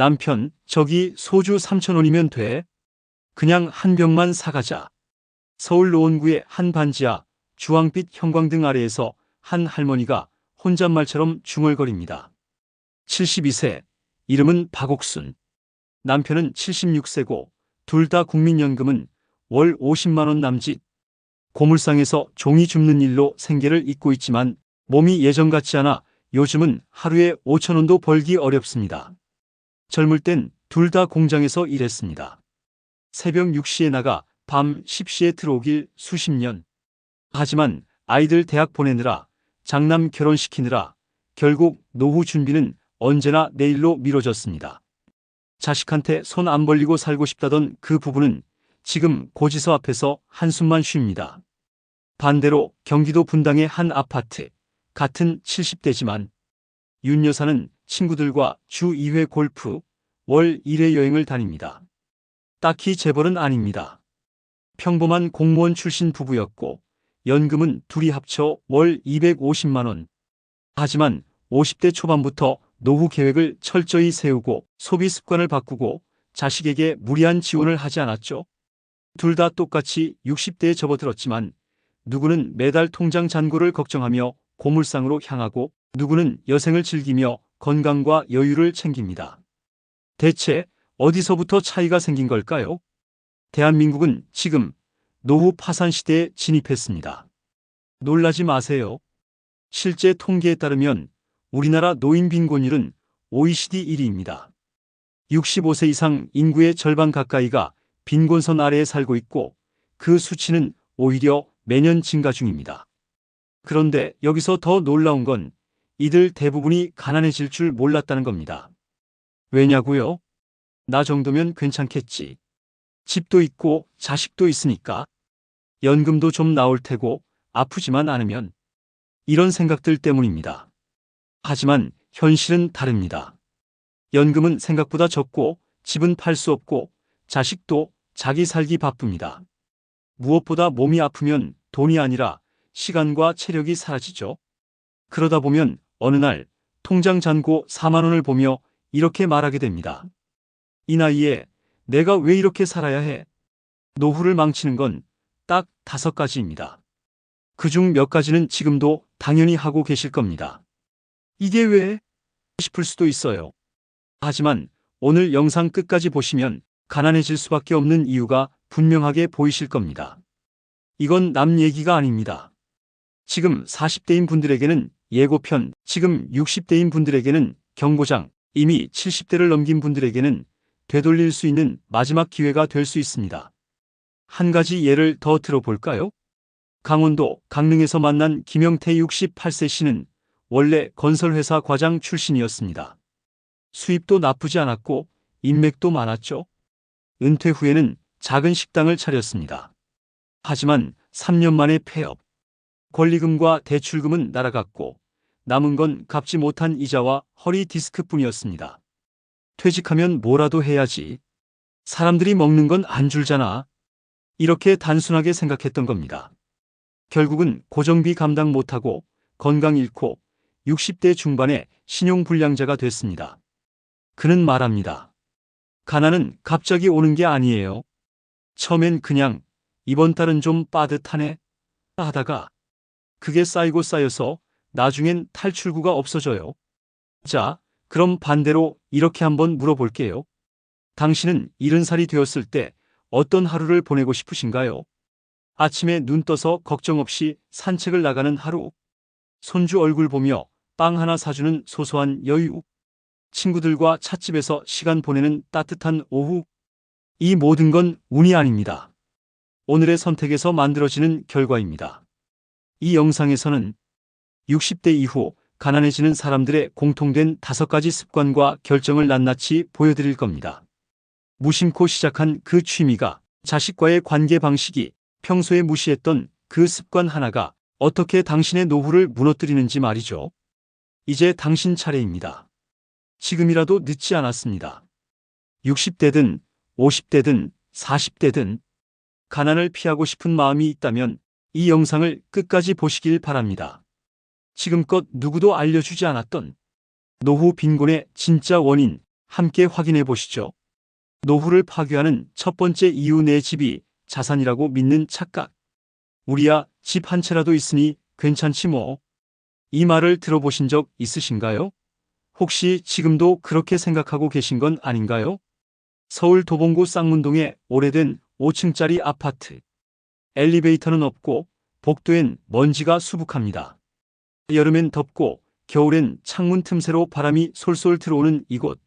남편, 저기 소주 3,000원이면 돼. 그냥 한 병만 사가자. 서울 노원구의 한 반지하 주황빛 형광등 아래에서 한 할머니가 혼잣말처럼 중얼거립니다. 72세, 이름은 박옥순. 남편은 76세고 둘 다 국민연금은 월 50만 원 남짓. 고물상에서 종이 줍는 일로 생계를 잇고 있지만 몸이 예전 같지 않아 요즘은 하루에 5천 원도 벌기 어렵습니다. 젊을 땐 둘 다 공장에서 일했습니다. 새벽 6시에 나가 밤 10시에 들어오길 수십 년. 하지만 아이들 대학 보내느라, 장남 결혼시키느라 결국 노후 준비는 언제나 내일로 미뤄졌습니다. 자식한테 손 안 벌리고 살고 싶다던 그 부부는 지금 고지서 앞에서 한숨만 쉽니다. 반대로 경기도 분당의 한 아파트, 같은 70대지만 윤 여사는 친구들과 주 2회 골프, 월 1회 여행을 다닙니다. 딱히 재벌은 아닙니다. 평범한 공무원 출신 부부였고 연금은 둘이 합쳐 월 250만 원. 하지만 50대 초반부터 노후 계획을 철저히 세우고 소비 습관을 바꾸고 자식에게 무리한 지원을 하지 않았죠. 둘 다 똑같이 60대에 접어들었지만 누구는 매달 통장 잔고를 걱정하며 고물상으로 향하고 누구는 여생을 즐기며 건강과 여유를 챙깁니다. 대체 어디서부터 차이가 생긴 걸까요? 대한민국은 지금 노후 파산 시대에 진입했습니다. 놀라지 마세요. 실제 통계에 따르면 우리나라 노인 빈곤율은 OECD 1위입니다. 65세 이상 인구의 절반 가까이가 빈곤선 아래에 살고 있고 그 수치는 오히려 매년 증가 중입니다. 그런데 여기서 더 놀라운 건 이들 대부분이 가난해질 줄 몰랐다는 겁니다. 왜냐고요? 나 정도면 괜찮겠지. 집도 있고 자식도 있으니까. 연금도 좀 나올 테고 아프지만 않으면. 이런 생각들 때문입니다. 하지만 현실은 다릅니다. 연금은 생각보다 적고 집은 팔 수 없고 자식도 자기 살기 바쁩니다. 무엇보다 몸이 아프면 돈이 아니라 시간과 체력이 사라지죠. 그러다 보면 어느 날 통장 잔고 4만 원을 보며 이렇게 말하게 됩니다. 이 나이에 내가 왜 이렇게 살아야 해? 노후를 망치는 건 딱 5가지입니다. 그중 몇 가지는 지금도 당연히 하고 계실 겁니다. 이게 왜? 싶을 수도 있어요. 하지만 오늘 영상 끝까지 보시면 가난해질 수밖에 없는 이유가 분명하게 보이실 겁니다. 이건 남 얘기가 아닙니다. 지금 40대인 분들에게는 예고편, 지금 60대인 분들에게는 경고장, 이미 70대를 넘긴 분들에게는 되돌릴 수 있는 마지막 기회가 될 수 있습니다. 한 가지 예를 더 들어볼까요? 강원도 강릉에서 만난 김영태 68세 씨는 원래 건설회사 과장 출신이었습니다. 수입도 나쁘지 않았고 인맥도 많았죠. 은퇴 후에는 작은 식당을 차렸습니다. 하지만 3년 만에 폐업. 권리금과 대출금은 날아갔고 남은 건 갚지 못한 이자와 허리 디스크뿐이었습니다. 퇴직하면 뭐라도 해야지. 사람들이 먹는 건 안 줄잖아. 이렇게 단순하게 생각했던 겁니다. 결국은 고정비 감당 못하고 건강 잃고 60대 중반에 신용불량자가 됐습니다. 그는 말합니다. 가난은 갑자기 오는 게 아니에요. 처음엔 그냥 이번 달은 좀 빠듯하네 하다가 그게 쌓이고 쌓여서 나중엔 탈출구가 없어져요. 자, 그럼 반대로 이렇게 한번 물어볼게요. 당신은 70살이 되었을 때 어떤 하루를 보내고 싶으신가요? 아침에 눈 떠서 걱정 없이 산책을 나가는 하루. 손주 얼굴 보며 빵 하나 사주는 소소한 여유. 친구들과 찻집에서 시간 보내는 따뜻한 오후. 이 모든 건 운이 아닙니다. 오늘의 선택에서 만들어지는 결과입니다. 이 영상에서는 60대 이후 가난해지는 사람들의 공통된 5가지 습관과 결정을 낱낱이 보여드릴 겁니다. 무심코 시작한 그 취미가, 자식과의 관계 방식이, 평소에 무시했던 그 습관 하나가 어떻게 당신의 노후를 무너뜨리는지 말이죠. 이제 당신 차례입니다. 지금이라도 늦지 않았습니다. 60대든 50대든 40대든 가난을 피하고 싶은 마음이 있다면 이 영상을 끝까지 보시길 바랍니다. 지금껏 누구도 알려주지 않았던 노후 빈곤의 진짜 원인, 함께 확인해 보시죠. 노후를 파괴하는 첫 번째 이유, 내 집이 자산이라고 믿는 착각. 우리야 집 한 채라도 있으니 괜찮지 뭐. 이 말을 들어보신 적 있으신가요? 혹시 지금도 그렇게 생각하고 계신 건 아닌가요? 서울 도봉구 쌍문동의 오래된 5층짜리 아파트. 엘리베이터는 없고 복도엔 먼지가 수북합니다. 여름엔 덥고 겨울엔 창문 틈새로 바람이 솔솔 들어오는 이곳.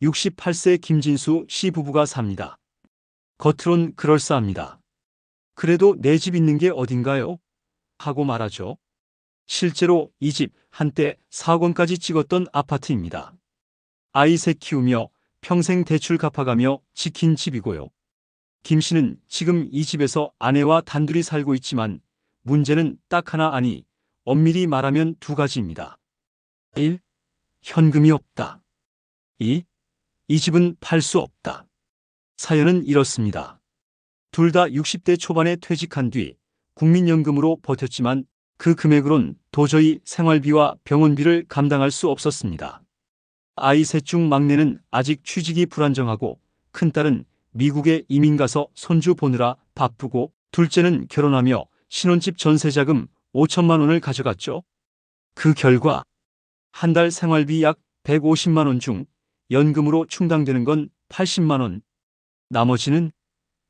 68세 김진수 씨 부부가 삽니다. 겉으론 그럴싸합니다. 그래도 내 집 있는 게 어딘가요? 하고 말하죠. 실제로 이 집 한때 4억 원까지 찍었던 아파트입니다. 아이 셋 키우며 평생 대출 갚아가며 지킨 집이고요. 김 씨는 지금 이 집에서 아내와 단둘이 살고 있지만 문제는 딱 하나, 아니 엄밀히 말하면 두 가지입니다. 1. 현금이 없다. 2. 이 집은 팔 수 없다. 사연은 이렇습니다. 둘 다 60대 초반에 퇴직한 뒤 국민연금으로 버텼지만 그 금액으론 도저히 생활비와 병원비를 감당할 수 없었습니다. 아이 셋 중 막내는 아직 취직이 불안정하고 큰딸은 미국에 이민 가서 손주 보느라 바쁘고 둘째는 결혼하며 신혼집 전세자금 5천만 원을 가져갔죠. 그 결과 한 달 생활비 약 150만 원 중 연금으로 충당되는 건 80만 원. 나머지는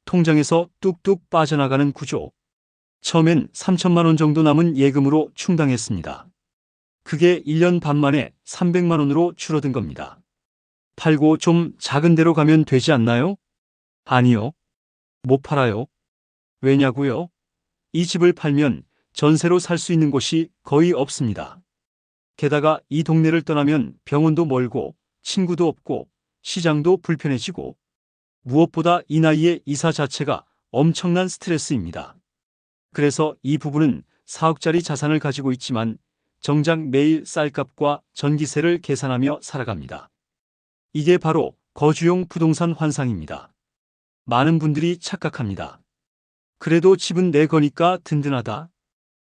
통장에서 뚝뚝 빠져나가는 구조. 처음엔 3천만 원 정도 남은 예금으로 충당했습니다. 그게 1년 반 만에 300만 원으로 줄어든 겁니다. 팔고 좀 작은 데로 가면 되지 않나요? 아니요. 못 팔아요. 왜냐고요? 이 집을 팔면 전세로 살 수 있는 곳이 거의 없습니다. 게다가 이 동네를 떠나면 병원도 멀고 친구도 없고 시장도 불편해지고 무엇보다 이 나이에 이사 자체가 엄청난 스트레스입니다. 그래서 이 부부는 4억짜리 자산을 가지고 있지만 정작 매일 쌀값과 전기세를 계산하며 살아갑니다. 이게 바로 거주용 부동산 환상입니다. 많은 분들이 착각합니다. 그래도 집은 내 거니까 든든하다.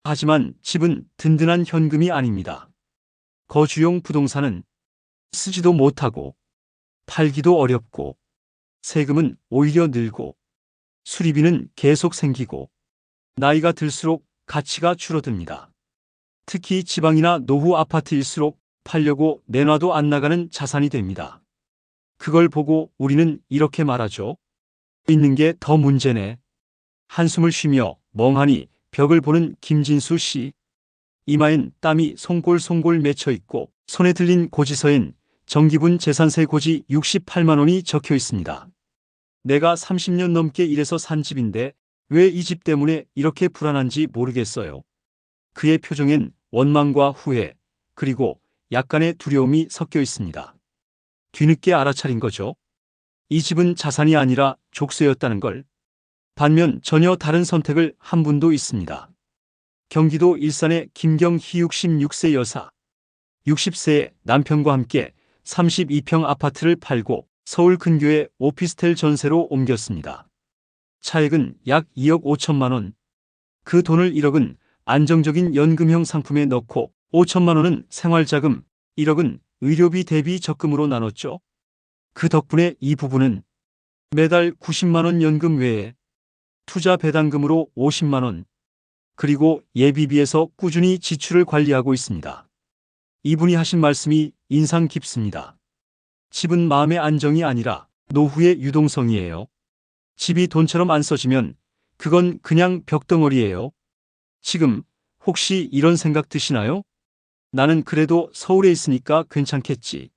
하지만 집은 든든한 현금이 아닙니다. 거주용 부동산은 쓰지도 못하고 팔기도 어렵고 세금은 오히려 늘고 수리비는 계속 생기고 나이가 들수록 가치가 줄어듭니다. 특히 지방이나 노후 아파트일수록 팔려고 내놔도 안 나가는 자산이 됩니다. 그걸 보고 우리는 이렇게 말하죠. 있는 게 더 문제네. 한숨을 쉬며 멍하니 벽을 보는 김진수 씨. 이마엔 땀이 송골송골 맺혀 있고 손에 들린 고지서엔 정기분 재산세 고지 68만 원이 적혀 있습니다. 내가 30년 넘게 일해서 산 집인데 왜 이 집 때문에 이렇게 불안한지 모르겠어요. 그의 표정엔 원망과 후회, 그리고 약간의 두려움이 섞여 있습니다. 뒤늦게 알아차린 거죠. 이 집은 자산이 아니라 족쇄였다는 걸. 반면 전혀 다른 선택을 한 분도 있습니다. 경기도 일산의 김경희 66세 여사. 60세에 남편과 함께 32평 아파트를 팔고 서울 근교의 오피스텔 전세로 옮겼습니다. 차액은 약 2억 5천만 원. 그 돈을 1억은 안정적인 연금형 상품에 넣고 5천만 원은 생활자금, 1억은 의료비 대비 적금으로 나눴죠. 그 덕분에 이 부부는 매달 90만 원 연금 외에 투자 배당금으로 50만 원, 그리고 예비비에서 꾸준히 지출을 관리하고 있습니다. 이분이 하신 말씀이 인상 깊습니다. 집은 마음의 안정이 아니라 노후의 유동성이에요. 집이 돈처럼 안 써지면 그건 그냥 벽덩어리예요. 지금 혹시 이런 생각 드시나요? 나는 그래도 서울에 있으니까 괜찮겠지.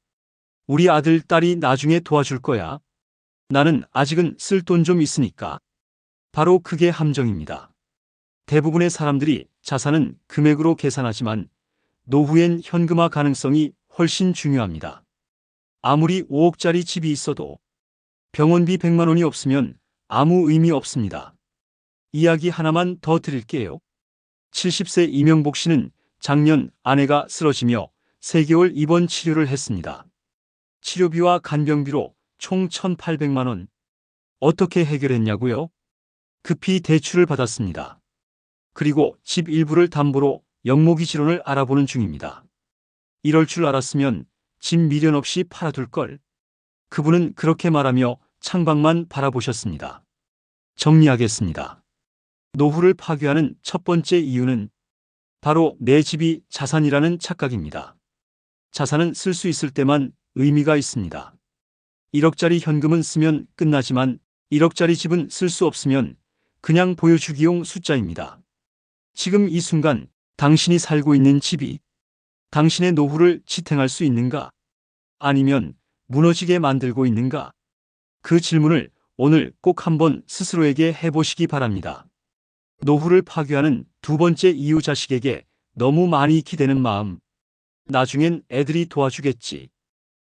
우리 아들, 딸이 나중에 도와줄 거야. 나는 아직은 쓸 돈 좀 있으니까. 바로 그게 함정입니다. 대부분의 사람들이 자산은 금액으로 계산하지만 노후엔 현금화 가능성이 훨씬 중요합니다. 아무리 5억짜리 집이 있어도 병원비 100만 원이 없으면 아무 의미 없습니다. 이야기 하나만 더 드릴게요. 70세 이명복 씨는 작년 아내가 쓰러지며 3개월 입원 치료를 했습니다. 치료비와 간병비로 총 1,800만 원. 어떻게 해결했냐고요? 급히 대출을 받았습니다. 그리고 집 일부를 담보로 영모기 질원을 알아보는 중입니다. 이럴 줄 알았으면 집 미련 없이 팔아둘 걸. 그분은 그렇게 말하며 창밖만 바라보셨습니다. 정리하겠습니다. 노후를 파괴하는 첫 번째 이유는 바로 내 집이 자산이라는 착각입니다. 자산은 쓸 수 있을 때만 의미가 있습니다. 1억짜리 현금은 쓰면 끝나지만 1억짜리 집은 쓸 수 없으면 그냥 보여주기용 숫자입니다. 지금 이 순간 당신이 살고 있는 집이 당신의 노후를 지탱할 수 있는가? 아니면 무너지게 만들고 있는가? 그 질문을 오늘 꼭 한번 스스로에게 해보시기 바랍니다. 노후를 파괴하는 두 번째 이유, 자식에게 너무 많이 기대는 마음. 나중엔 애들이 도와주겠지.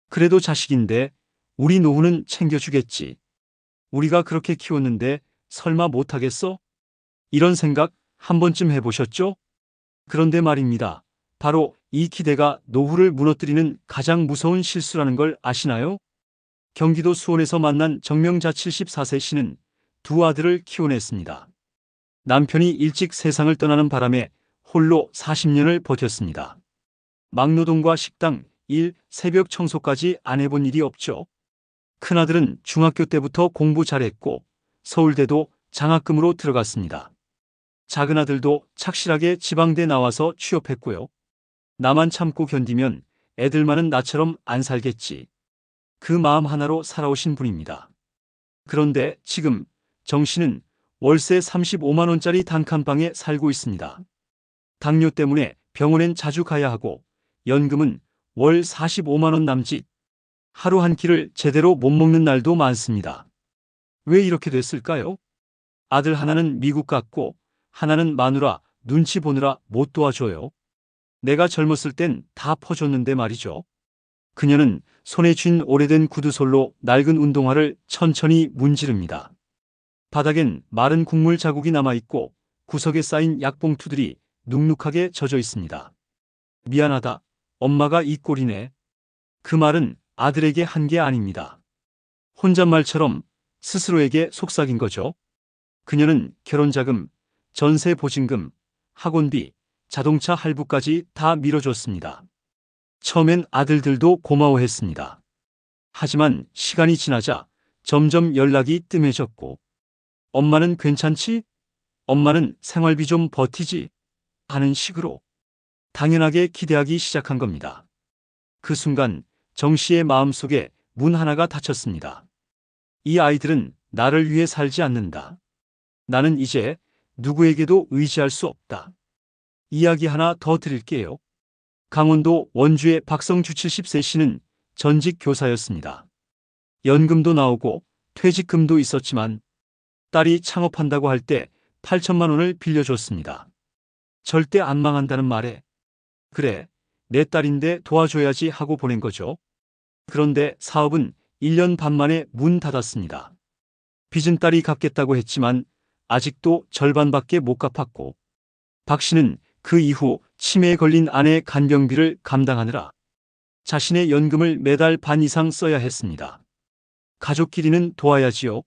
그래도 자식인데 우리 노후는 챙겨주겠지. 우리가 그렇게 키웠는데 설마 못하겠어? 이런 생각 한 번쯤 해보셨죠? 그런데 말입니다. 바로 이 기대가 노후를 무너뜨리는 가장 무서운 실수라는 걸 아시나요? 경기도 수원에서 만난 정명자 74세 씨는 두 아들을 키워냈습니다. 남편이 일찍 세상을 떠나는 바람에 홀로 40년을 버텼습니다. 막노동과 식당, 일, 새벽 청소까지 안 해본 일이 없죠. 큰아들은 중학교 때부터 공부 잘했고 서울대도 장학금으로 들어갔습니다. 작은아들도 착실하게 지방대 나와서 취업했고요. 나만 참고 견디면 애들만은 나처럼 안 살겠지. 그 마음 하나로 살아오신 분입니다. 그런데 지금 정 씨는 월세 35만 원짜리 단칸방에 살고 있습니다. 당뇨 때문에 병원엔 자주 가야 하고 연금은 월 45만 원 남짓. 하루 한 끼를 제대로 못 먹는 날도 많습니다. 왜 이렇게 됐을까요? 아들 하나는 미국 갔고 하나는 마누라 눈치 보느라 못 도와줘요. 내가 젊었을 땐 다 퍼줬는데 말이죠. 그녀는 손에 쥔 오래된 구두솔로 낡은 운동화를 천천히 문지릅니다. 바닥엔 마른 국물 자국이 남아있고 구석에 쌓인 약봉투들이 눅눅하게 젖어 있습니다. 미안하다. 엄마가 이 꼴이네. 그 말은 아들에게 한 게 아닙니다. 혼잣말처럼 스스로에게 속삭인 거죠. 그녀는 결혼자금, 전세 보증금, 학원비, 자동차 할부까지 다 밀어줬습니다. 처음엔 아들들도 고마워했습니다. 하지만 시간이 지나자 점점 연락이 뜸해졌고 엄마는 괜찮지? 엄마는 생활비 좀 버티지? 하는 식으로 당연하게 기대하기 시작한 겁니다. 그 순간 정 씨의 마음속에 문 하나가 닫혔습니다. 이 아이들은 나를 위해 살지 않는다. 나는 이제 누구에게도 의지할 수 없다. 이야기 하나 더 드릴게요. 강원도 원주의 박성주 70세 씨는 전직 교사였습니다. 연금도 나오고 퇴직금도 있었지만 딸이 창업한다고 할 때 8천만 원을 빌려줬습니다. 절대 안 망한다는 말에 그래, 내 딸인데 도와줘야지 하고 보낸 거죠. 그런데 사업은 1년 반 만에 문 닫았습니다. 빚은 딸이 갚겠다고 했지만 아직도 절반밖에 못 갚았고 박 씨는 그 이후 치매에 걸린 아내의 간병비를 감당하느라 자신의 연금을 매달 반 이상 써야 했습니다. 가족끼리는 도와야지요.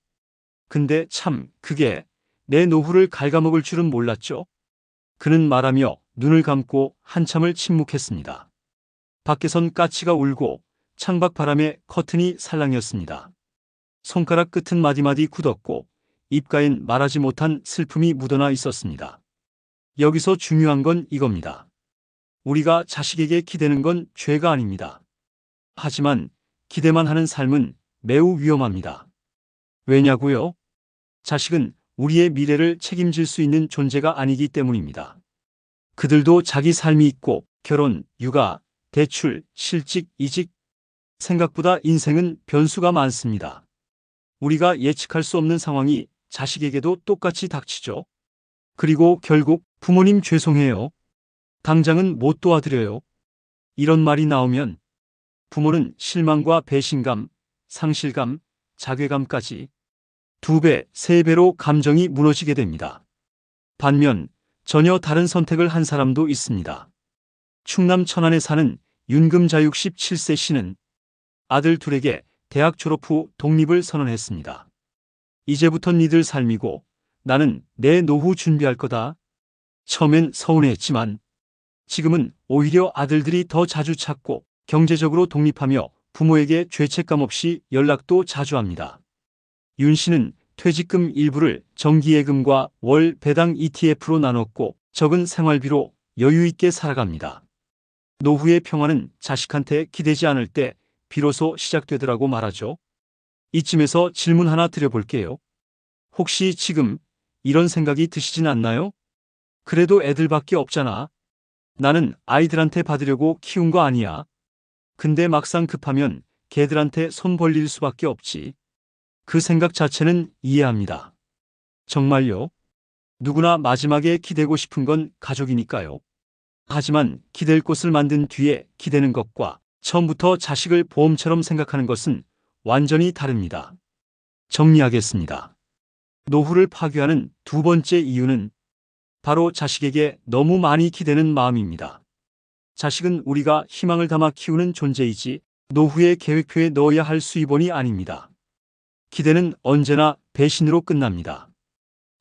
근데 참 그게 내 노후를 갉아먹을 줄은 몰랐죠. 그는 말하며 눈을 감고 한참을 침묵했습니다. 밖에선 까치가 울고 창밖 바람에 커튼이 살랑였습니다. 손가락 끝은 마디마디 굳었고 입가엔 말하지 못한 슬픔이 묻어나 있었습니다. 여기서 중요한 건 이겁니다. 우리가 자식에게 기대는 건 죄가 아닙니다. 하지만 기대만 하는 삶은 매우 위험합니다. 왜냐고요? 자식은 우리의 미래를 책임질 수 있는 존재가 아니기 때문입니다. 그들도 자기 삶이 있고 결혼, 육아, 대출, 실직, 이직. 생각보다 인생은 변수가 많습니다. 우리가 예측할 수 없는 상황이 자식에게도 똑같이 닥치죠. 그리고 결국 부모님 죄송해요. 당장은 못 도와드려요. 이런 말이 나오면 부모는 실망과 배신감, 상실감, 자괴감까지 2배, 3배로 감정이 무너지게 됩니다. 반면 전혀 다른 선택을 한 사람도 있습니다. 충남 천안에 사는 윤금자육 17세 씨는 아들 둘에게 대학 졸업 후 독립을 선언했습니다. 이제부터 니들 삶이고 나는 내 노후 준비할 거다. 처음엔 서운해했지만 지금은 오히려 아들들이 더 자주 찾고 경제적으로 독립하며 부모에게 죄책감 없이 연락도 자주 합니다. 윤 씨는 퇴직금 일부를 정기예금과 월 배당 ETF로 나눴고 적은 생활비로 여유 있게 살아갑니다. 노후의 평화는 자식한테 기대지 않을 때 비로소 시작되더라고 말하죠. 이쯤에서 질문 하나 드려볼게요. 혹시 지금 이런 생각이 드시진 않나요? 그래도 애들밖에 없잖아. 나는 아이들한테 받으려고 키운 거 아니야. 근데 막상 급하면 걔들한테 손 벌릴 수밖에 없지. 그 생각 자체는 이해합니다. 정말요? 누구나 마지막에 기대고 싶은 건 가족이니까요. 하지만 기댈 곳을 만든 뒤에 기대는 것과 처음부터 자식을 보험처럼 생각하는 것은 완전히 다릅니다. 정리하겠습니다. 노후를 파괴하는 두 번째 이유는 바로 자식에게 너무 많이 기대는 마음입니다. 자식은 우리가 희망을 담아 키우는 존재이지 노후의 계획표에 넣어야 할 수입원이 아닙니다. 기대는 언제나 배신으로 끝납니다.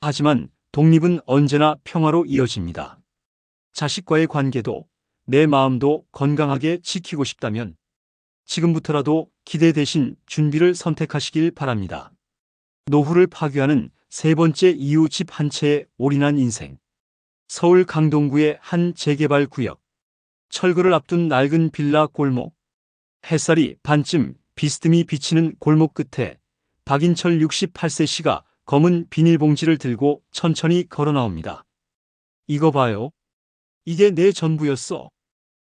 하지만 독립은 언제나 평화로 이어집니다. 자식과의 관계도 내 마음도 건강하게 지키고 싶다면 지금부터라도 기대 대신 준비를 선택하시길 바랍니다. 노후를 파괴하는 세 번째 이유 집 한 채에 올인한 인생. 서울 강동구의 한 재개발 구역. 철거를 앞둔 낡은 빌라 골목. 햇살이 반쯤 비스듬히 비치는 골목 끝에 박인철 68세 씨가 검은 비닐봉지를 들고 천천히 걸어 나옵니다. 이거 봐요. 이게 내 전부였어.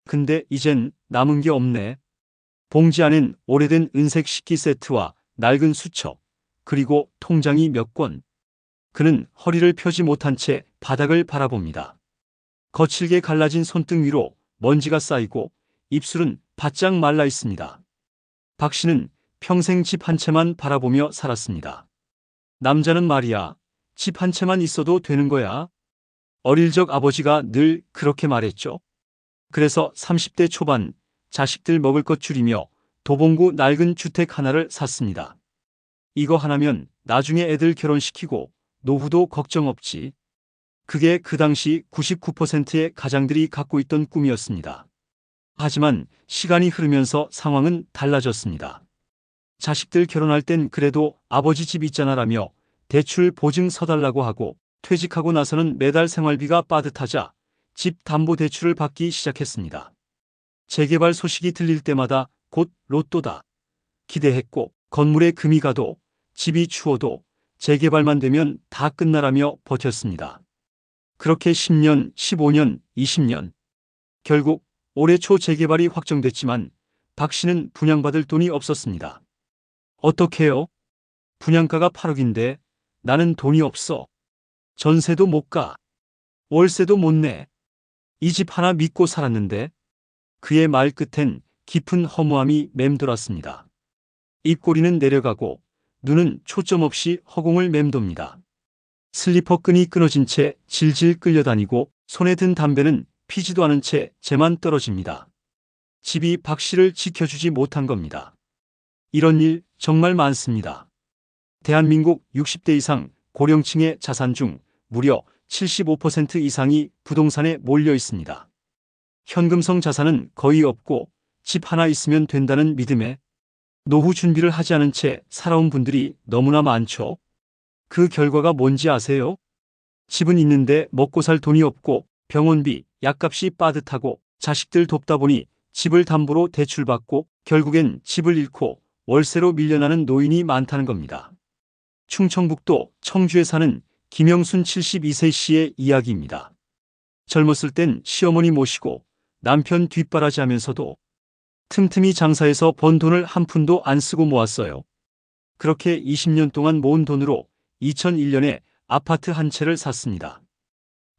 근데 이젠 남은 게 없네. 봉지 안엔 오래된 은색 식기 세트와 낡은 수첩, 그리고 통장이 몇 권. 그는 허리를 펴지 못한 채 바닥을 바라봅니다. 거칠게 갈라진 손등 위로 먼지가 쌓이고 입술은 바짝 말라 있습니다. 박 씨는 평생 집 한 채만 바라보며 살았습니다. 남자는 말이야, 집 한 채만 있어도 되는 거야. 어릴 적 아버지가 늘 그렇게 말했죠. 그래서 30대 초반 자식들 먹을 것 줄이며 도봉구 낡은 주택 하나를 샀습니다. 이거 하나면 나중에 애들 결혼시키고 노후도 걱정 없지. 그게 그 당시 99%의 가장들이 갖고 있던 꿈이었습니다. 하지만 시간이 흐르면서 상황은 달라졌습니다. 자식들 결혼할 땐 그래도 아버지 집 있잖아라며 대출 보증 서달라고 하고 퇴직하고 나서는 매달 생활비가 빠듯하자 집 담보 대출을 받기 시작했습니다. 재개발 소식이 들릴 때마다 곧 로또다 기대했고 건물에 금이 가도 집이 추워도 재개발만 되면 다 끝나라며 버텼습니다. 그렇게 10년, 15년, 20년. 결국 올해 초 재개발이 확정됐지만 박 씨는 분양받을 돈이 없었습니다. 어떡해요? 분양가가 8억인데 나는 돈이 없어. 전세도 못 가. 월세도 못 내. 이 집 하나 믿고 살았는데. 그의 말 끝엔 깊은 허무함이 맴돌았습니다. 입꼬리는 내려가고 눈은 초점 없이 허공을 맴돕니다. 슬리퍼 끈이 끊어진 채 질질 끌려다니고 손에 든 담배는 피지도 않은 채 재만 떨어집니다. 집이 박 씨를 지켜주지 못한 겁니다. 이런 일 정말 많습니다. 대한민국 60대 이상 고령층의 자산 중 무려 75% 이상이 부동산에 몰려 있습니다. 현금성 자산은 거의 없고 집 하나 있으면 된다는 믿음에 노후 준비를 하지 않은 채 살아온 분들이 너무나 많죠. 그 결과가 뭔지 아세요? 집은 있는데 먹고 살 돈이 없고 병원비, 약값이 빠듯하고 자식들 돕다 보니 집을 담보로 대출받고 결국엔 집을 잃고 월세로 밀려나는 노인이 많다는 겁니다. 충청북도 청주에 사는 김영순 72세 씨의 이야기입니다. 젊었을 땐 시어머니 모시고 남편 뒷바라지하면서도 틈틈이 장사해서 번 돈을 한 푼도 안 쓰고 모았어요. 그렇게 20년 동안 모은 돈으로 2001년에 아파트 한 채를 샀습니다.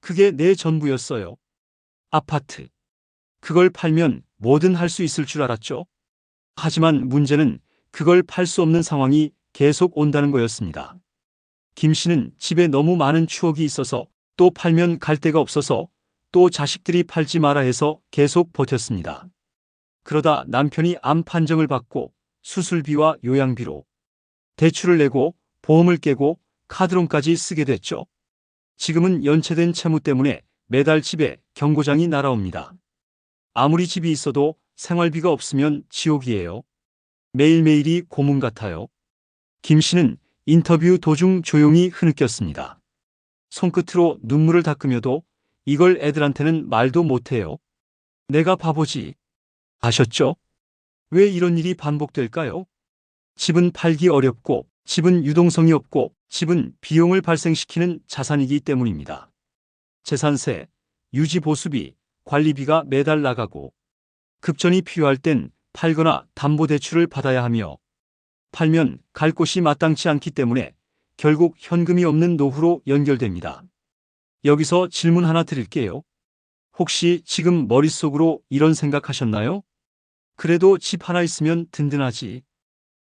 그게 내 전부였어요. 아파트. 그걸 팔면 뭐든 할 수 있을 줄 알았죠. 하지만 문제는 그걸 팔 수 없는 상황이 계속 온다는 거였습니다. 김 씨는 집에 너무 많은 추억이 있어서 또 팔면 갈 데가 없어서 또 자식들이 팔지 마라 해서 계속 버텼습니다. 그러다 남편이 암 판정을 받고 수술비와 요양비로 대출을 내고 보험을 깨고 카드론까지 쓰게 됐죠. 지금은 연체된 채무 때문에 매달 집에 경고장이 날아옵니다. 아무리 집이 있어도 생활비가 없으면 지옥이에요. 매일매일이 고문 같아요. 김 씨는 인터뷰 도중 조용히 흐느꼈습니다. 손끝으로 눈물을 닦으며도 이걸 애들한테는 말도 못해요. 내가 바보지. 아셨죠? 왜 이런 일이 반복될까요? 집은 팔기 어렵고, 집은 유동성이 없고, 집은 비용을 발생시키는 자산이기 때문입니다. 재산세, 유지보수비, 관리비가 매달 나가고, 급전이 필요할 땐 팔거나 담보대출을 받아야 하며, 팔면 갈 곳이 마땅치 않기 때문에 결국 현금이 없는 노후로 연결됩니다. 여기서 질문 하나 드릴게요. 혹시 지금 머릿속으로 이런 생각하셨나요? 그래도 집 하나 있으면 든든하지.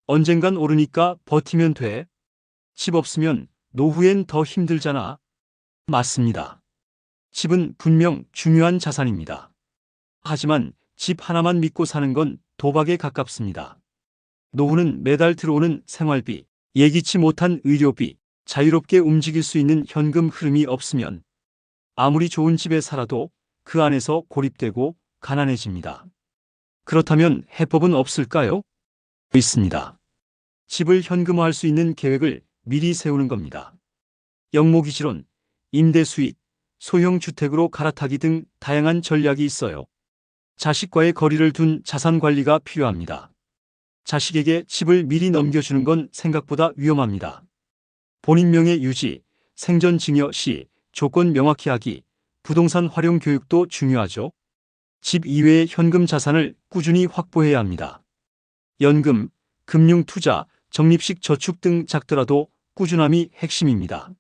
언젠간 오르니까 버티면 돼. 집 없으면 노후엔 더 힘들잖아. 맞습니다. 집은 분명 중요한 자산입니다. 하지만 집 하나만 믿고 사는 건 도박에 가깝습니다. 노후는 매달 들어오는 생활비, 예기치 못한 의료비, 자유롭게 움직일 수 있는 현금 흐름이 없으면 아무리 좋은 집에 살아도 그 안에서 고립되고 가난해집니다. 그렇다면 해법은 없을까요? 있습니다. 집을 현금화할 수 있는 계획을 미리 세우는 겁니다. 영모기지론, 임대수익, 소형 주택으로 갈아타기 등 다양한 전략이 있어요. 자식과의 거리를 둔 자산 관리가 필요합니다. 자식에게 집을 미리 넘겨주는 건 생각보다 위험합니다. 본인 명의 유지, 생전 증여 시 조건 명확히 하기, 부동산 활용 교육도 중요하죠. 집 이외의 현금 자산을 꾸준히 확보해야 합니다. 연금, 금융 투자, 적립식 저축 등 작더라도 꾸준함이 핵심입니다.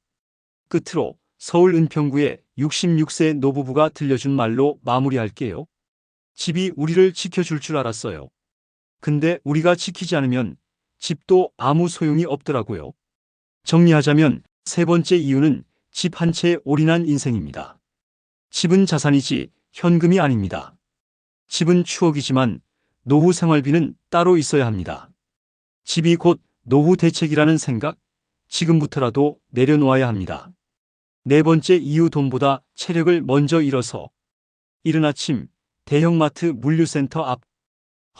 끝으로 서울 은평구의 66세 노부부가 들려준 말로 마무리할게요. 집이 우리를 지켜줄 줄 알았어요. 근데 우리가 지키지 않으면 집도 아무 소용이 없더라고요. 정리하자면 세 번째 이유는 집 한 채에 올인한 인생입니다. 집은 자산이지 현금이 아닙니다. 집은 추억이지만 노후 생활비는 따로 있어야 합니다. 집이 곧 노후 대책이라는 생각, 지금부터라도 내려놓아야 합니다. 네 번째 이유 돈보다 체력을 먼저 잃어서 이른 아침 대형마트 물류센터 앞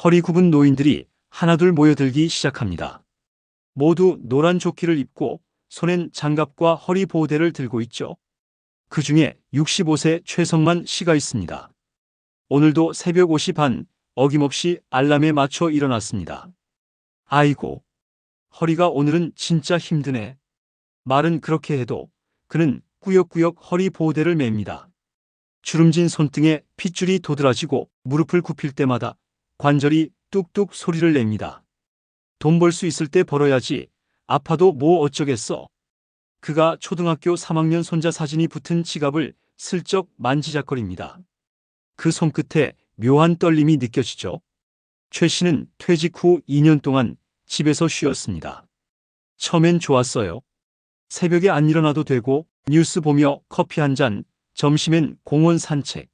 허리 굽은 노인들이 하나둘 모여들기 시작합니다. 모두 노란 조끼를 입고 손엔 장갑과 허리 보호대를 들고 있죠. 그 중에 65세 최성만 씨가 있습니다. 오늘도 새벽 5시 반 어김없이 알람에 맞춰 일어났습니다. 아이고, 허리가 오늘은 진짜 힘드네. 말은 그렇게 해도 그는 꾸역꾸역 허리 보호대를 맵니다. 주름진 손등에 핏줄이 도드라지고 무릎을 굽힐 때마다 관절이 뚝뚝 소리를 냅니다. 돈 벌 수 있을 때 벌어야지. 아파도 뭐 어쩌겠어. 그가 초등학교 3학년 손자 사진이 붙은 지갑을 슬쩍 만지작거립니다. 그 손끝에 묘한 떨림이 느껴지죠. 최 씨는 퇴직 후 2년 동안 집에서 쉬었습니다. 처음엔 좋았어요. 새벽에 안 일어나도 되고 뉴스 보며 커피 한 잔, 점심엔 공원 산책.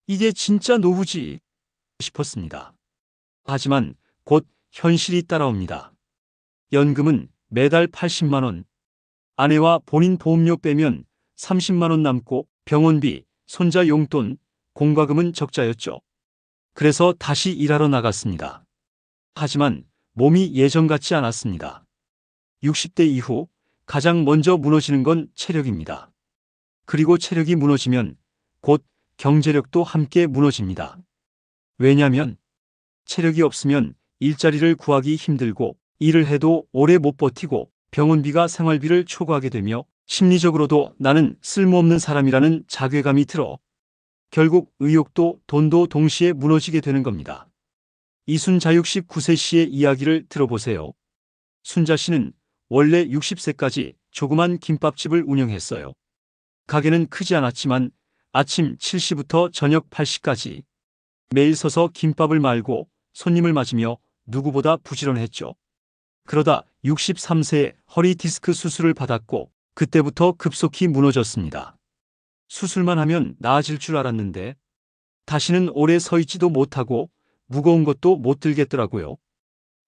이게 진짜 노후지 싶었습니다. 하지만 곧 현실이 따라옵니다. 연금은 매달 80만 원, 아내와 본인 보험료 빼면 30만 원 남고 병원비, 손자 용돈, 공과금은 적자였죠. 그래서 다시 일하러 나갔습니다. 하지만 몸이 예전 같지 않았습니다. 60대 이후 가장 먼저 무너지는 건 체력입니다. 그리고 체력이 무너지면 곧 경제력도 함께 무너집니다. 왜냐면 체력이 없으면 일자리를 구하기 힘들고 일을 해도 오래 못 버티고 병원비가 생활비를 초과하게 되며 심리적으로도 나는 쓸모없는 사람이라는 자괴감이 들어 결국 의욕도 돈도 동시에 무너지게 되는 겁니다. 이순자 69세 씨의 이야기를 들어보세요. 순자 씨는 원래 60세까지 조그만 김밥집을 운영했어요. 가게는 크지 않았지만 아침 7시부터 저녁 8시까지 매일 서서 김밥을 말고 손님을 맞으며 누구보다 부지런했죠. 그러다 63세에 허리 디스크 수술을 받았고 그때부터 급속히 무너졌습니다. 수술만 하면 나아질 줄 알았는데 다시는 오래 서 있지도 못하고 무거운 것도 못 들겠더라고요.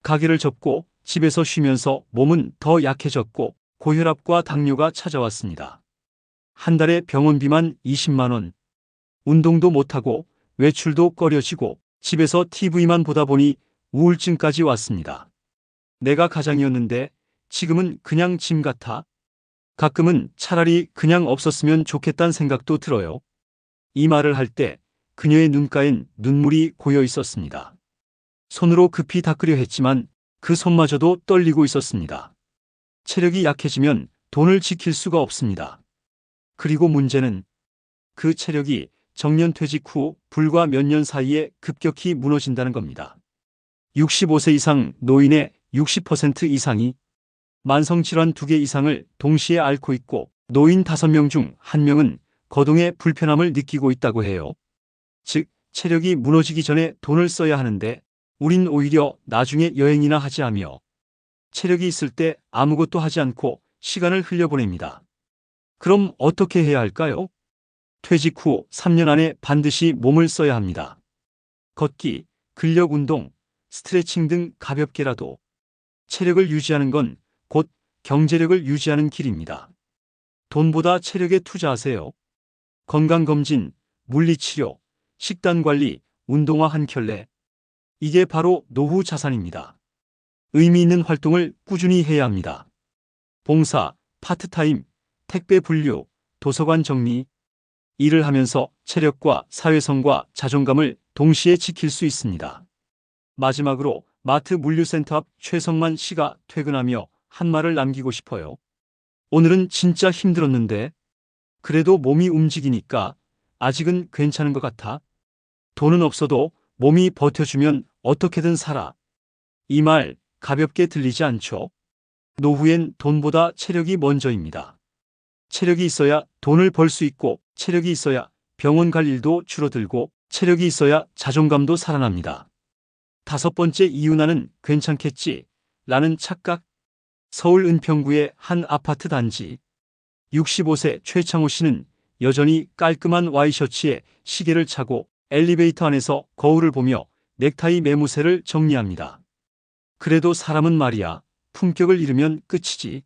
가게를 접고 집에서 쉬면서 몸은 더 약해졌고 고혈압과 당뇨가 찾아왔습니다. 한 달에 병원비만 20만 원. 운동도 못하고 외출도 꺼려지고 집에서 TV만 보다 보니 우울증까지 왔습니다. 내가 가장이었는데 지금은 그냥 짐 같아. 가끔은 차라리 그냥 없었으면 좋겠다는 생각도 들어요. 이 말을 할 때 그녀의 눈가엔 눈물이 고여 있었습니다. 손으로 급히 닦으려 했지만 그 손마저도 떨리고 있었습니다. 체력이 약해지면 돈을 지킬 수가 없습니다. 그리고 문제는 그 체력이 정년퇴직 후 불과 몇 년 사이에 급격히 무너진다는 겁니다. 65세 이상 노인의 60% 이상이 만성질환 2개 이상을 동시에 앓고 있고 노인 5명 중 1명은 거동의 불편함을 느끼고 있다고 해요. 즉, 체력이 무너지기 전에 돈을 써야 하는데 우린 오히려 나중에 여행이나 하자며 체력이 있을 때 아무것도 하지 않고 시간을 흘려보냅니다. 그럼 어떻게 해야 할까요? 퇴직 후 3년 안에 반드시 몸을 써야 합니다. 걷기, 근력 운동, 스트레칭 등 가볍게라도 체력을 유지하는 건 곧 경제력을 유지하는 길입니다. 돈보다 체력에 투자하세요. 건강검진, 물리치료, 식단관리, 운동화 한 켤레. 이게 바로 노후 자산입니다. 의미 있는 활동을 꾸준히 해야 합니다. 봉사, 파트타임, 택배 분류, 도서관 정리. 일을 하면서 체력과 사회성과 자존감을 동시에 지킬 수 있습니다. 마지막으로 마트 물류센터 앞 최성만 씨가 퇴근하며 한 말을 남기고 싶어요. 오늘은 진짜 힘들었는데 그래도 몸이 움직이니까 아직은 괜찮은 것 같아. 돈은 없어도 몸이 버텨주면 어떻게든 살아. 이 말 가볍게 들리지 않죠? 노후엔 돈보다 체력이 먼저입니다. 체력이 있어야 돈을 벌 수 있고 체력이 있어야 병원 갈 일도 줄어들고 체력이 있어야 자존감도 살아납니다. 5번째 이유 나는 괜찮겠지 라는 착각. 서울 은평구의 한 아파트 단지. 65세 최창호 씨는 여전히 깔끔한 와이셔츠에 시계를 차고 엘리베이터 안에서 거울을 보며 넥타이 매무새를 정리합니다. 그래도 사람은 말이야, 품격을 잃으면 끝이지.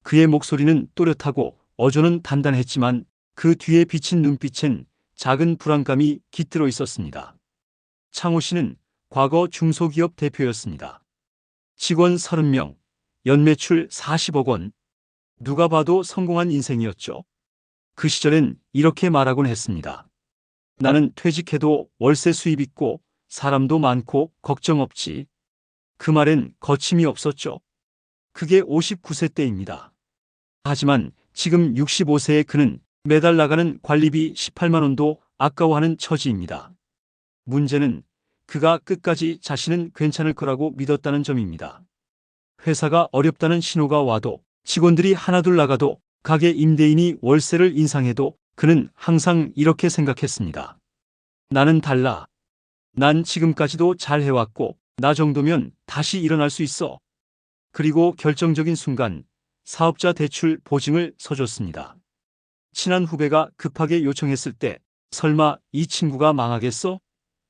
그의 목소리는 또렷하고 어조는 단단했지만 그 뒤에 비친 눈빛엔 작은 불안감이 깃들어 있었습니다. 창호 씨는 과거 중소기업 대표였습니다. 직원 30명, 연매출 40억 원. 누가 봐도 성공한 인생이었죠. 그 시절엔 이렇게 말하곤 했습니다. 나는 퇴직해도 월세 수입 있고 사람도 많고 걱정 없지. 그 말엔 거침이 없었죠. 그게 59세 때입니다. 하지만 지금 65세의 그는 매달 나가는 관리비 18만 원도 아까워하는 처지입니다. 문제는 그가 끝까지 자신은 괜찮을 거라고 믿었다는 점입니다. 회사가 어렵다는 신호가 와도 직원들이 하나둘 나가도 가게 임대인이 월세를 인상해도 그는 항상 이렇게 생각했습니다. 나는 달라. 난 지금까지도 잘 해왔고 나 정도면 다시 일어날 수 있어. 그리고 결정적인 순간 사업자 대출 보증을 서줬습니다. 친한 후배가 급하게 요청했을 때 설마 이 친구가 망하겠어?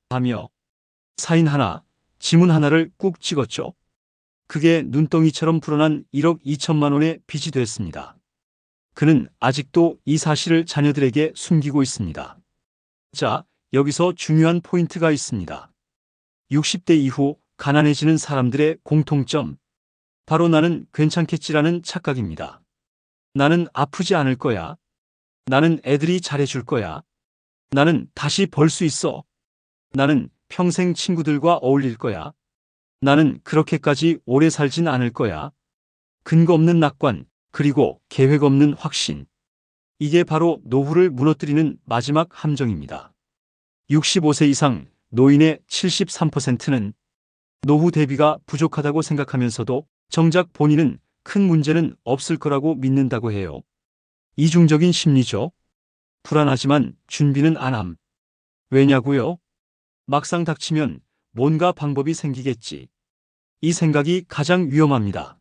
하며 사인 하나, 지문 하나를 꾹 찍었죠. 그게 눈덩이처럼 불어난 1억 2천만 원의 빚이 됐습니다. 그는 아직도 이 사실을 자녀들에게 숨기고 있습니다. 자, 여기서 중요한 포인트가 있습니다. 60대 이후 가난해지는 사람들의 공통점. 바로 나는 괜찮겠지라는 착각입니다. 나는 아프지 않을 거야. 나는 애들이 잘해줄 거야. 나는 다시 벌 수 있어. 나는 평생 친구들과 어울릴 거야. 나는 그렇게까지 오래 살진 않을 거야. 근거 없는 낙관, 그리고 계획 없는 확신. 이게 바로 노후를 무너뜨리는 마지막 함정입니다. 65세 이상 노인의 73%는 노후 대비가 부족하다고 생각하면서도 정작 본인은 큰 문제는 없을 거라고 믿는다고 해요. 이중적인 심리죠. 불안하지만 준비는 안 함. 왜냐고요? 막상 닥치면 뭔가 방법이 생기겠지. 이 생각이 가장 위험합니다.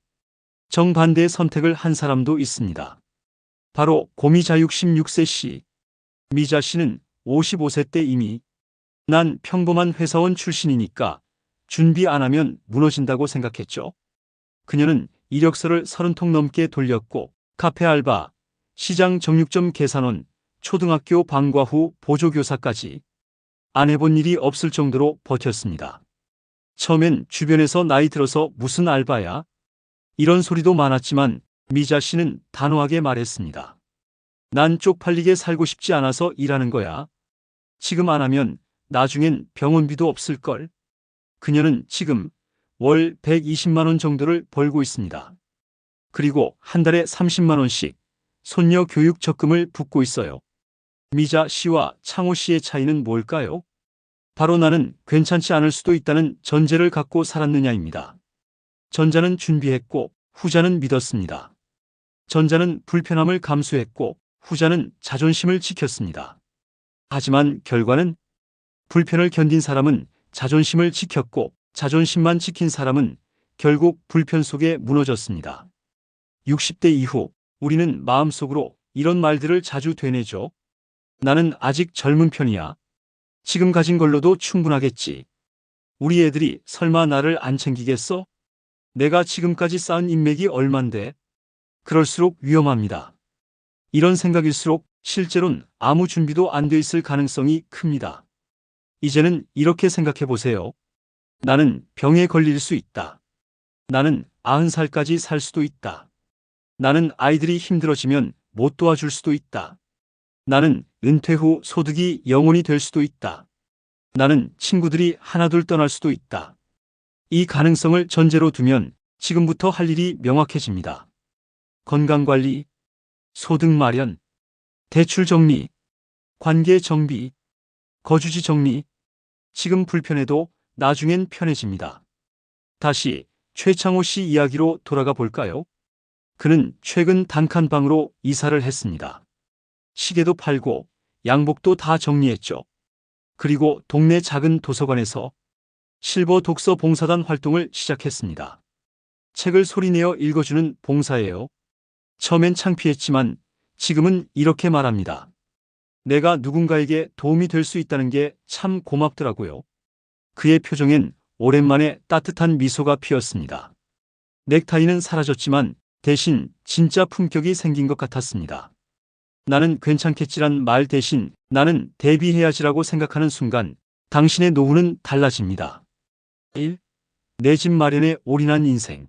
정반대의 선택을 한 사람도 있습니다. 바로 고미자 66세 씨. 미자 씨는 55세 때 이미 난 평범한 회사원 출신이니까 준비 안 하면 무너진다고 생각했죠. 그녀는 이력서를 30통 넘게 돌렸고 카페 알바, 시장 정육점 계산원, 초등학교 방과 후 보조교사까지 안 해본 일이 없을 정도로 버텼습니다. 처음엔 주변에서 나이 들어서 무슨 알바야? 이런 소리도 많았지만 미자 씨는 단호하게 말했습니다. 난 쪽팔리게 살고 싶지 않아서 일하는 거야. 지금 안 하면 나중엔 병원비도 없을걸. 그녀는 지금 월 120만 원 정도를 벌고 있습니다. 그리고 한 달에 30만 원씩 손녀 교육 적금을 붓고 있어요. 미자 씨와 창호 씨의 차이는 뭘까요? 바로 나는 괜찮지 않을 수도 있다는 전제를 갖고 살았느냐입니다. 전자는 준비했고 후자는 믿었습니다. 전자는 불편함을 감수했고 후자는 자존심을 지켰습니다. 하지만 결과는 불편을 견딘 사람은 자존심을 지켰고 자존심만 지킨 사람은 결국 불편 속에 무너졌습니다. 60대 이후 우리는 마음속으로 이런 말들을 자주 되뇌죠. 나는 아직 젊은 편이야. 지금 가진 걸로도 충분하겠지. 우리 애들이 설마 나를 안 챙기겠어? 내가 지금까지 쌓은 인맥이 얼만데? 그럴수록 위험합니다. 이런 생각일수록 실제로는 아무 준비도 안 돼 있을 가능성이 큽니다. 이제는 이렇게 생각해 보세요. 나는 병에 걸릴 수 있다. 나는 90살까지 살 수도 있다. 나는 아이들이 힘들어지면 못 도와줄 수도 있다. 나는 은퇴 후 소득이 0원이 될 수도 있다. 나는 친구들이 하나둘 떠날 수도 있다. 이 가능성을 전제로 두면 지금부터 할 일이 명확해집니다. 건강관리, 소득 마련, 대출 정리, 관계 정비, 거주지 정리. 지금 불편해도 나중엔 편해집니다. 다시 최창호 씨 이야기로 돌아가 볼까요? 그는 최근 단칸방으로 이사를 했습니다. 시계도 팔고 양복도 다 정리했죠. 그리고 동네 작은 도서관에서 실버 독서 봉사단 활동을 시작했습니다. 책을 소리내어 읽어주는 봉사예요. 처음엔 창피했지만 지금은 이렇게 말합니다. 내가 누군가에게 도움이 될 수 있다는 게 참 고맙더라고요. 그의 표정엔 오랜만에 따뜻한 미소가 피었습니다. 넥타이는 사라졌지만 대신 진짜 품격이 생긴 것 같았습니다. 나는 괜찮겠지란 말 대신 나는 대비해야지라고 생각하는 순간 당신의 노후는 달라집니다. 1. 내 집 마련에 올인한 인생.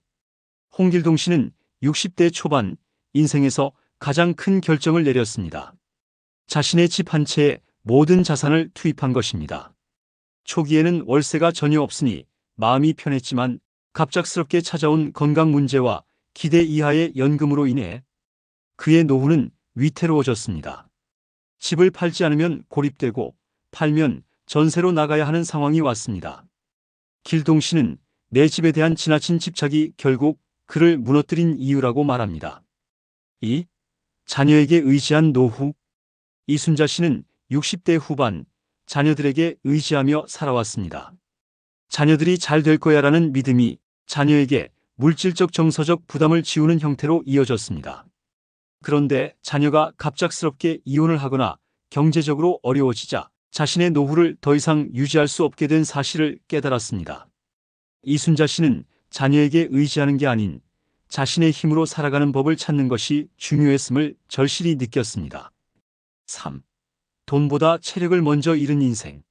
홍길동 씨는 60대 초반 인생에서 가장 큰 결정을 내렸습니다. 자신의 집 한 채에 모든 자산을 투입한 것입니다. 초기에는 월세가 전혀 없으니 마음이 편했지만 갑작스럽게 찾아온 건강 문제와 기대 이하의 연금으로 인해 그의 노후는 위태로워졌습니다. 집을 팔지 않으면 고립되고 팔면 전세로 나가야 하는 상황이 왔습니다. 길동 씨는 내 집에 대한 지나친 집착이 결국 그를 무너뜨린 이유라고 말합니다. 2. 자녀에게 의지한 노후. 이순자 씨는 60대 후반 자녀들에게 의지하며 살아왔습니다. 자녀들이 잘 될 거야라는 믿음이 자녀에게 물질적 정서적 부담을 지우는 형태로 이어졌습니다. 그런데 자녀가 갑작스럽게 이혼을 하거나 경제적으로 어려워지자 자신의 노후를 더 이상 유지할 수 없게 된 사실을 깨달았습니다. 이순자 씨는 자녀에게 의지하는 게 아닌 자신의 힘으로 살아가는 법을 찾는 것이 중요했음을 절실히 느꼈습니다. 3. 돈보다 체력을 먼저 잃은 인생.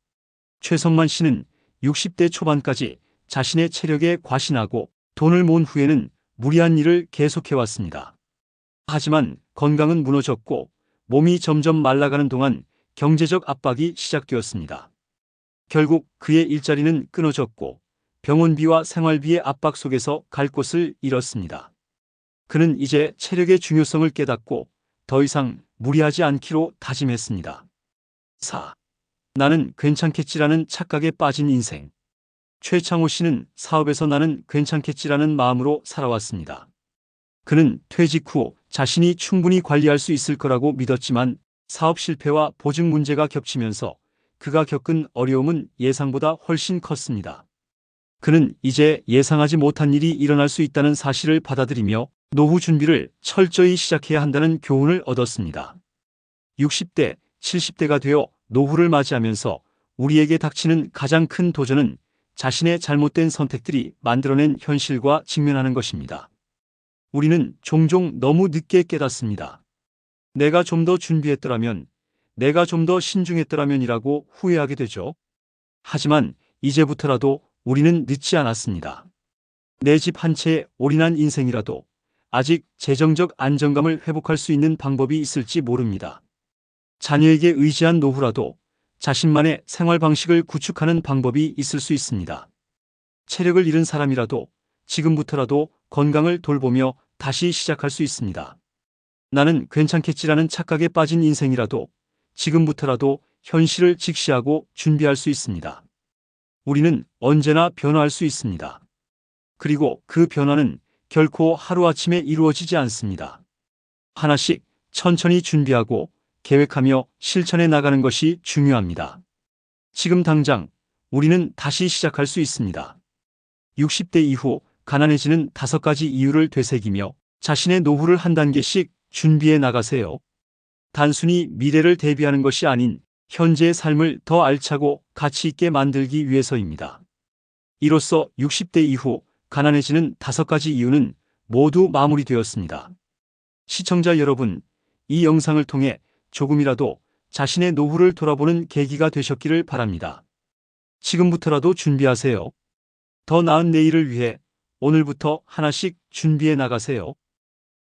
최성만 씨는 60대 초반까지 자신의 체력에 과신하고 돈을 모은 후에는 무리한 일을 계속해왔습니다. 하지만 건강은 무너졌고 몸이 점점 말라가는 동안 경제적 압박이 시작되었습니다. 결국 그의 일자리는 끊어졌고 병원비와 생활비의 압박 속에서 갈 곳을 잃었습니다. 그는 이제 체력의 중요성을 깨닫고 더 이상 무리하지 않기로 다짐했습니다. 4. 나는 괜찮겠지라는 착각에 빠진 인생. 최창호 씨는 사업에서 나는 괜찮겠지라는 마음으로 살아왔습니다. 그는 퇴직 후 자신이 충분히 관리할 수 있을 거라고 믿었지만 사업 실패와 보증 문제가 겹치면서 그가 겪은 어려움은 예상보다 훨씬 컸습니다. 그는 이제 예상하지 못한 일이 일어날 수 있다는 사실을 받아들이며 노후 준비를 철저히 시작해야 한다는 교훈을 얻었습니다. 60대, 70대가 되어 노후를 맞이하면서 우리에게 닥치는 가장 큰 도전은 자신의 잘못된 선택들이 만들어낸 현실과 직면하는 것입니다. 우리는 종종 너무 늦게 깨닫습니다. 내가 좀 더 준비했더라면, 내가 좀 더 신중했더라면이라고 후회하게 되죠. 하지만 이제부터라도 우리는 늦지 않았습니다. 내 집 한 채에 올인한 인생이라도 아직 재정적 안정감을 회복할 수 있는 방법이 있을지 모릅니다. 자녀에게 의지한 노후라도 자신만의 생활 방식을 구축하는 방법이 있을 수 있습니다. 체력을 잃은 사람이라도 지금부터라도 건강을 돌보며 다시 시작할 수 있습니다. 나는 괜찮겠지라는 착각에 빠진 인생이라도 지금부터라도 현실을 직시하고 준비할 수 있습니다. 우리는 언제나 변화할 수 있습니다. 그리고 그 변화는 결코 하루아침에 이루어지지 않습니다. 하나씩 천천히 준비하고 계획하며 실천해 나가는 것이 중요합니다. 지금 당장 우리는 다시 시작할 수 있습니다. 60대 이후 가난해지는 5가지 이유를 되새기며 자신의 노후를 한 단계씩 준비해 나가세요. 단순히 미래를 대비하는 것이 아닌 현재의 삶을 더 알차고 가치 있게 만들기 위해서입니다. 이로써 60대 이후 가난해지는 5가지 이유는 모두 마무리되었습니다. 시청자 여러분, 이 영상을 통해 조금이라도 자신의 노후를 돌아보는 계기가 되셨기를 바랍니다. 지금부터라도 준비하세요. 더 나은 내일을 위해 오늘부터 하나씩 준비해 나가세요.